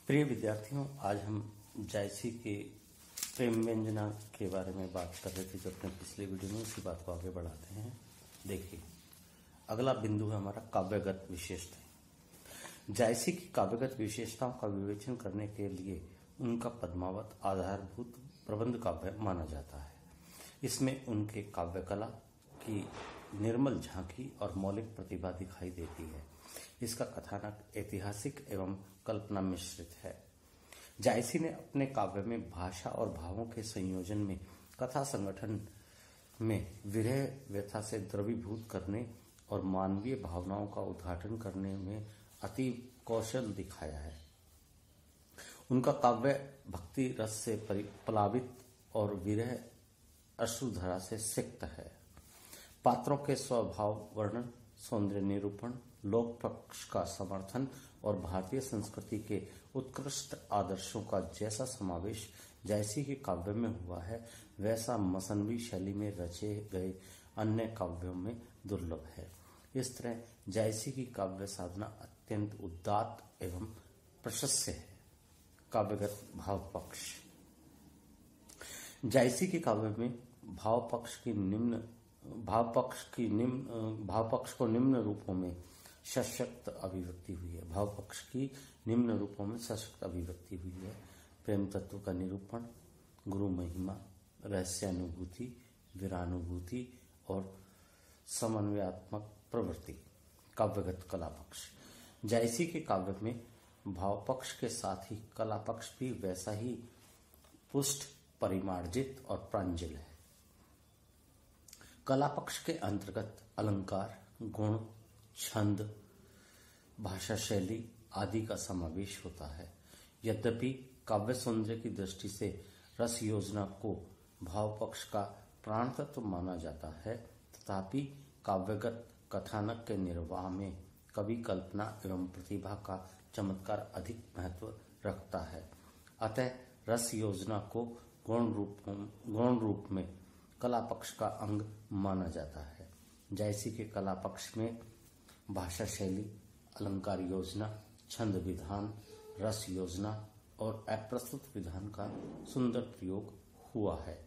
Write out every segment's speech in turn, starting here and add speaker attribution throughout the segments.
Speaker 1: प्रिय विद्यार्थियों, आज हम जायसी के प्रेम व्यंजना के बारे में बात कर रहे थे जो अपने पिछले वीडियो में, उसी बात को आगे बढ़ाते हैं। देखिए, अगला बिंदु है हमारा काव्यगत विशेषताएं। जायसी की काव्यगत विशेषताओं का विवेचन करने के लिए उनका पद्मावत आधारभूत प्रबंध काव्य माना जाता है। इसमें उनके काव्य कला की निर्मल झांकी और मौलिक प्रतिभा दिखाई देती है। इसका कथानक ऐतिहासिक एवं कल्पना मिश्रित है। जायसी ने अपने काव्य में भाषा और भावों के संयोजन में कथा संगठन में विरह व्यथा से द्रवीभूत करने और मानवीय भावनाओं का उद्घाटन करने में अति कौशल दिखाया है। उनका काव्य भक्ति रस से प्लावित और विरह अश्रुधरा से सिक्त है। पात्रों के स्वभाव वर्णन, सौंदर्य निरूपण, लोक पक्ष का समर्थन और भारतीय संस्कृति के उत्कृष्ट आदर्शों का जैसा समावेश जायसी के काव्य में हुआ है, वैसा मसनवी शैली में रचे गए अन्य काव्यों में दुर्लभ है। इस तरह जायसी की काव्य साधना अत्यंत उदात्त एवं प्रशस्य है। काव्यगत भाव पक्ष। जायसी के काव्य में भाव पक्ष को निम्न रूपों में सशक्त अभिव्यक्ति हुई है। भाव पक्ष की निम्न रूपों में सशक्त अभिव्यक्ति हुई है। प्रेम तत्व का निरूपण, गुरु महिमा, रहस्यानुभूति, वीरानुभूति और समन्वयात्मक प्रवृत्ति। काव्यगत कला पक्ष। जायसी के काव्य में भाव पक्ष के साथ ही कला पक्ष भी वैसा ही पुष्ट, परिमार्जित और प्रांजल है। कला पक्ष के अंतर्गत अलंकार, गुण, छंद, भाषा शैली आदि का समावेश होता है। यद्यपि काव्य सौंदर्य की दृष्टि से रस योजना को भाव पक्ष का प्राण तत्व माना जाता है, तथापि काव्यगत कथानक के निर्वाह में कवि कल्पना एवं प्रतिभा का चमत्कार अधिक महत्व रखता है। अतः रस योजना को गौण रूप में कला पक्ष का अंग माना जाता है। जायसी के कला पक्ष में भाषा शैली, अलंकार योजना, छंद विधान, रस योजना और अप्रस्तुत विधान का सुंदर प्रयोग हुआ है।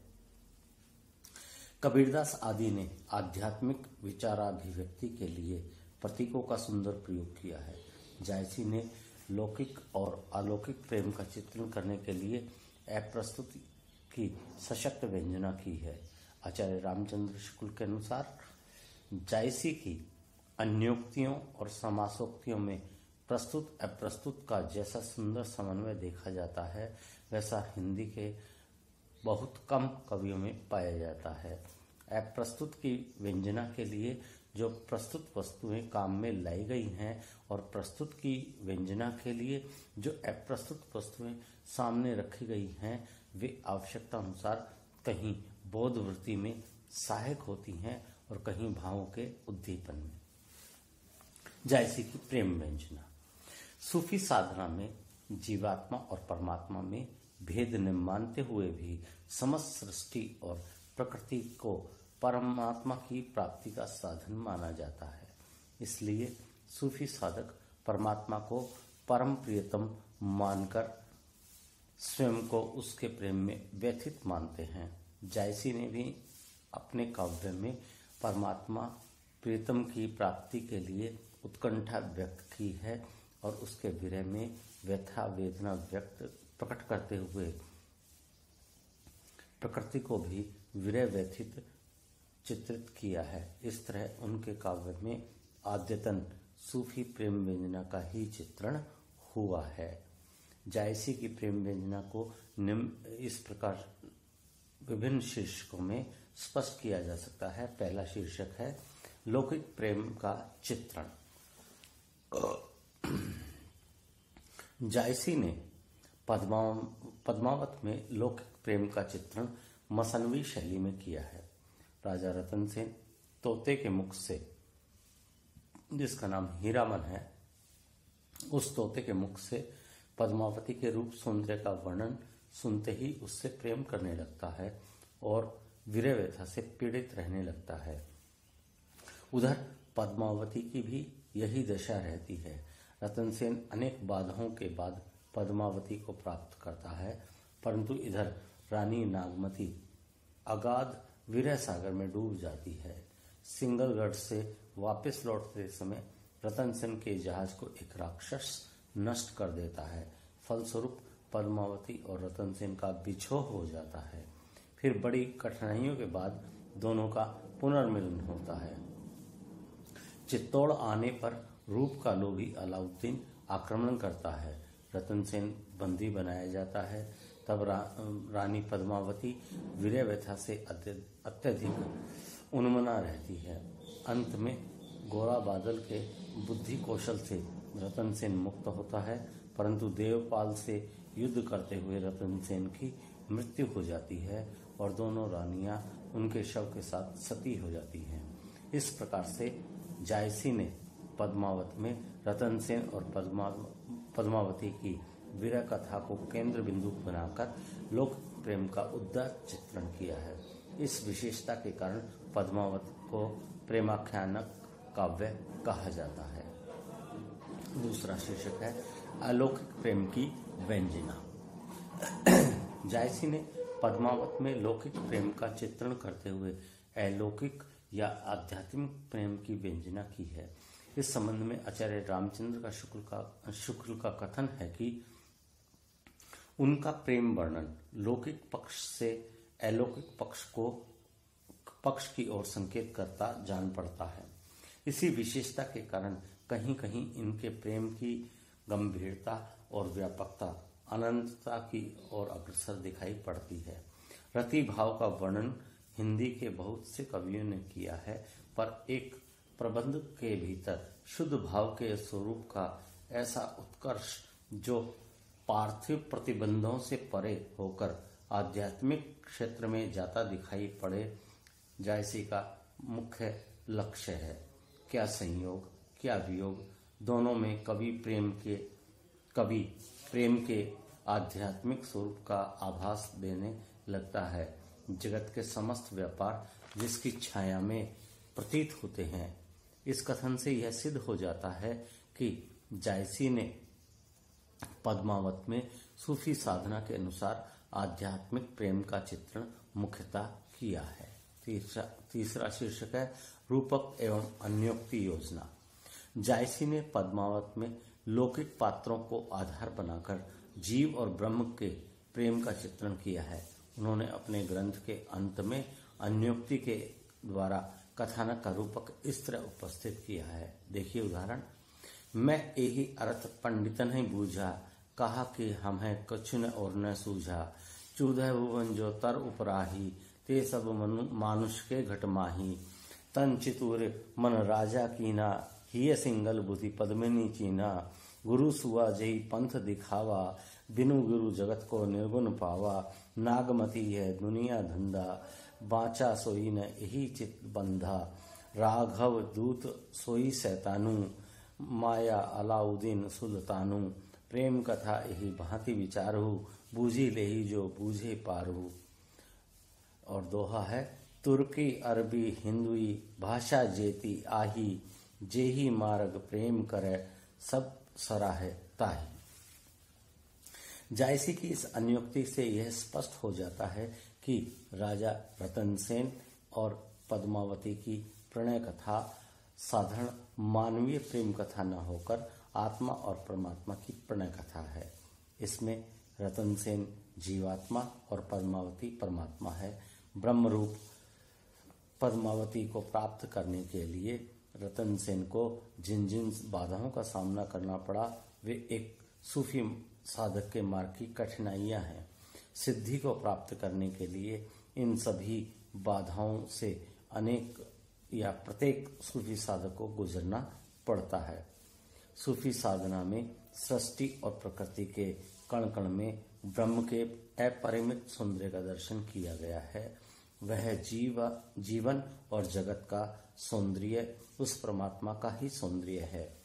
Speaker 1: कबीरदास आदि ने आध्यात्मिक विचाराभिव्यक्ति के लिए प्रतीकों का सुंदर प्रयोग किया है। जायसी ने लौकिक और अलौकिक प्रेम का चित्रण करने के लिए अप्रस्तुत की सशक्त व्यंजना की है। आचार्य रामचंद्र शुक्ल के अनुसार जायसी की अन्योक्तियों और समासोक्तियों में प्रस्तुत अप्रस्तुत का जैसा सुंदर समन्वय देखा जाता है, वैसा हिंदी के बहुत कम कवियों में पाया जाता है। अप्रस्तुत की व्यंजना के लिए जो प्रस्तुत वस्तुएं काम में लाई गई हैं और प्रस्तुत की व्यंजना के लिए जो अप्रस्तुत वस्तुएं सामने रखी गई हैं, वे आवश्यकता अनुसार कहीं बोध वृत्ति में सहायक होती हैं और कहीं भावों के उद्दीपन में। जायसी की प्रेम व्यंजना। सूफी साधना में जीवात्मा और परमात्मा में भेद न मानते हुए भी समस्त सृष्टि और प्रकृति को परमात्मा की प्राप्ति का साधन माना जाता है। इसलिए सूफी साधक परमात्मा को परम प्रियतम मानकर स्वयं को उसके प्रेम में व्यथित मानते हैं। जायसी ने भी अपने काव्य में परमात्मा प्रियतम की प्राप्ति के लिए उत्कंठा व्यक्त की है और उसके विरह में व्यथा वेदना प्रकट करते हुए प्रकृति को भी विरह व्यथित चित्रित किया है। इस तरह उनके काव्य में आद्यतन सूफी प्रेम व्यंजना का ही चित्रण हुआ है। जायसी की प्रेम व्यंजना को इस प्रकार विभिन्न शीर्षकों में स्पष्ट किया जा सकता है। पहला शीर्षक है लौकिक प्रेम का चित्रण। जायसी ने पद्मावत में लौकिक प्रेम का चित्रण मसनवी शैली में किया है। राजा रतन सेन तोते के मुख से, जिसका नाम हीरामन है, उस तोते के मुख से पद्मावती के रूप सौंदर्य का वर्णन सुनते ही उससे प्रेम करने लगता है और विरह व्यथा से पीड़ित रहने लगता है। उधर पद्मावती की भी यही दशा रहती है। रतन सेन अनेक बाधाओं के बाद पद्मावती को प्राप्त करता है, परंतु इधर रानी नागमती अगाध विरह सागर में डूब जाती है। सिंगलगढ़ से वापस लौटते समय रतन सेन के जहाज को एक राक्षस नष्ट कर देता है। फलस्वरूप पद्मावती और रतन सेन का बिछोह हो जाता है। फिर बड़ी कठिनाइयों के बाद दोनों का पुनर्मिलन होता है। चित्तौड़ आने पर रूप का लोभी अलाउद्दीन आक्रमण करता है। रतन सेन बंदी बनाया जाता है। तब रानी पद्मावती वीर्य व्यथा से अत्यधिक उन्मना रहती है। अंत में गोरा बादल के बुद्धि कौशल से रतन सेन मुक्त होता है, परंतु देवपाल से युद्ध करते हुए रतन सेन की मृत्यु हो जाती है और दोनों रानियां उनके शव के साथ सती हो जाती हैं। इस प्रकार से जायसी ने पद्मावत में रतन सेन और पद्मावती की वीर कथा को केंद्र बिंदु बनाकर लोक प्रेम का उदार चित्रण किया है। इस विशेषता के कारण पद्मावत को प्रेमाख्यानक काव्य कहा जाता है। दूसरा शीर्षक है अलौकिक प्रेम की व्यंजना। जायसी ने पद्मावत में लौकिक प्रेम का चित्रण करते हुए अलौकिक या आध्यात्मिक प्रेम की व्यंजना की है। इस संबंध में आचार्य रामचंद्र का शुक्ल का कथन है कि उनका प्रेम वर्णन लौकिक पक्ष से अलौकिक पक्ष की ओर संकेत करता जान पड़ता है। इसी विशेषता के कारण कहीं कहीं इनके प्रेम की गंभीरता और व्यापकता अनंतता की ओर अग्रसर दिखाई पड़ती है। रति भाव का वर्णन हिंदी के बहुत से कवियों ने किया है, पर एक प्रबंध के भीतर शुद्ध भाव के स्वरूप का ऐसा उत्कर्ष जो पार्थिव प्रतिबंधों से परे होकर आध्यात्मिक क्षेत्र में जाता दिखाई पड़े, जायसी का मुख्य लक्ष्य है। क्या संयोग, क्या वियोग, दोनों में कवि प्रेम के आध्यात्मिक स्वरूप का आभास देने लगता है। जगत के समस्त व्यापार जिसकी छाया में प्रतीत होते हैं। इस कथन से यह सिद्ध हो जाता है कि जायसी ने पद्मावत में सूफी साधना के अनुसार आध्यात्मिक प्रेम का चित्रण मुख्यतः किया है। तीसरा शीर्षक है रूपक एवं अन्योक्ति योजना। जायसी ने पद्मावत में लौकिक पात्रों को आधार बनाकर जीव और ब्रह्म के प्रेम का चित्रण किया है। उन्होंने अपने ग्रंथ के अंत में अन्योक्ति के द्वारा कथानक का रूपक इस तरह उपस्थित किया है। देखिए उदाहरण। मैं यही अर्थ पंडित नहीं बूझा, कहा कि हम है कछु न और न सूझा। चूदह भुवन जो तर उपराही, ते सब मानुष के घट माही। तन चितूर मन राजा कीना, हिय सिंगल बुद्धि पद्मिनी चीना। गुरु सुआ जही पंथ दिखावा, बिनु गुरु जगत को निर्गुण पावा। नागमती है दुनिया धंधा, बाचा सोई न यही चित बंधा। राघव दूत सोई सैतानु, माया अलाउद्दीन सुल्तानु। प्रेम कथा यही भांति विचारहु, बूझी लेही जो बूझे पारहु। और दोहा है तुर्की अरबी हिंदुई, भाषा जेती आही। जेही मार्ग प्रेम करे, सब सराहे ताही। जायसी की इस अन्योक्ति से यह स्पष्ट हो जाता है कि राजा रतन सेन और पद्मावती की प्रणय कथा साधारण मानवीय प्रेम कथा न होकर आत्मा और परमात्मा की प्रणय कथा है। इसमें रतन सेन जीवात्मा और पद्मावती परमात्मा है। ब्रह्म रूप पद्मावती को प्राप्त करने के लिए रतन सेन को जिन जिन बाधाओं का सामना करना पड़ा, वे एक सूफी साधक के मार्ग की कठिनाइयां हैं। सिद्धि को प्राप्त करने के लिए इन सभी बाधाओं से अनेक या प्रत्येक सूफी साधक को गुजरना पड़ता है। सूफी साधना में सृष्टि और प्रकृति के कण कण में ब्रह्म के अपरिमित सौंदर्य का दर्शन किया गया है। वह जीवन और जगत का सौंदर्य उस परमात्मा का ही सौंदर्य है।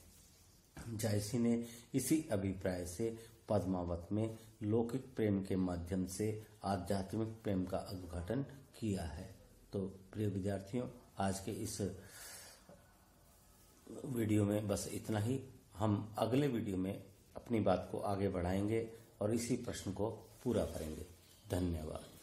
Speaker 1: जायसी ने इसी अभिप्राय से पद्मावत में लौकिक प्रेम के माध्यम से आध्यात्मिक प्रेम का उद्घाटन किया है। तो प्रिय विद्यार्थियों, आज के इस वीडियो में बस इतना ही। हम अगले वीडियो में अपनी बात को आगे बढ़ाएंगे और इसी प्रश्न को पूरा करेंगे। धन्यवाद।